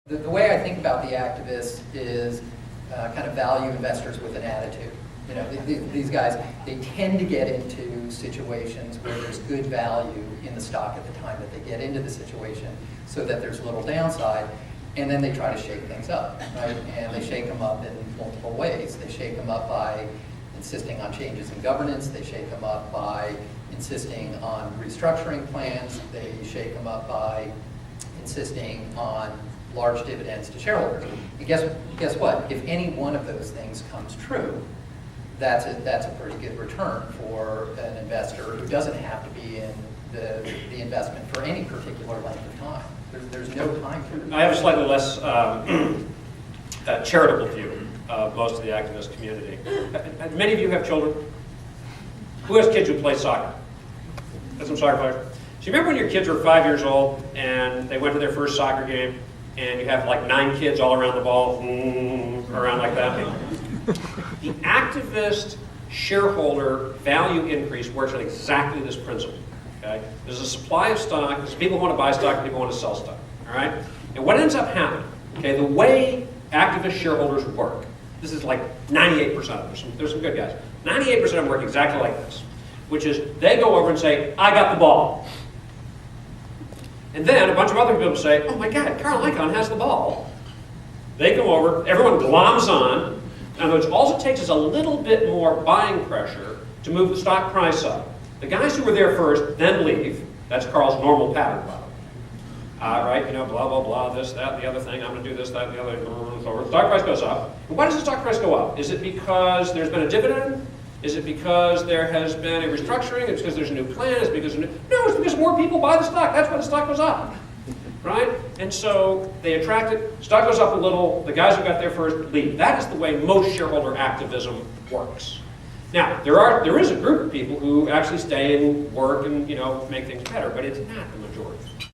The way I think about the activists is kind of value investors with an attitude. You know, these guys, they tend to get into situations where there's good value in the stock at the time that they get into the situation so that there's little downside, and then they try to shake things up, right? And they shake them up in multiple ways. They shake them up by insisting on changes in governance. They shake them up by insisting on restructuring plans. They shake them up by insisting on large dividends to shareholders. And guess what? If any one of those things comes true, that's a pretty good return for an investor who doesn't have to be in the investment for any particular length of time. There's no time for it. I have a slightly less charitable view of most of the activist community. Many of you have children. Who has kids who play soccer? Got some soccer players? So you remember when your kids were 5 years old and they went to their first soccer game and you have like 9 kids all around the ball, around like that? The activist shareholder value increase works on exactly this principle. Okay? There's a supply of stock, there's people who want to buy stock and people who want to sell stock. All right? And what ends up happening, okay, the way activist shareholders work, this is like 98% of them, there's some good guys. 98% of them work exactly like this, which is they go over and say, I got the ball. And then a bunch of other people say, oh my God, Carl Icahn has the ball. They go over, everyone gloms on. In other words, all it takes is a little bit more buying pressure to move the stock price up. The guys who were there first then leave. That's Carl's normal pattern, by the way. Right, you know, blah, blah, blah, this, that, the other thing, I'm going to do this, that, the other, so the stock price goes up. And why does the stock price go up? Is it because there's been a dividend? Is it because there has been a restructuring? It's because there's a new plan? Is it because no, it's because more people buy the stock. That's why the stock goes up. Right? And so they attract it, stock goes up a little, the guys who got there first leave. That is the way most shareholder activism works. Now, there is a group of people who actually stay and work and, you know, make things better, but it's not the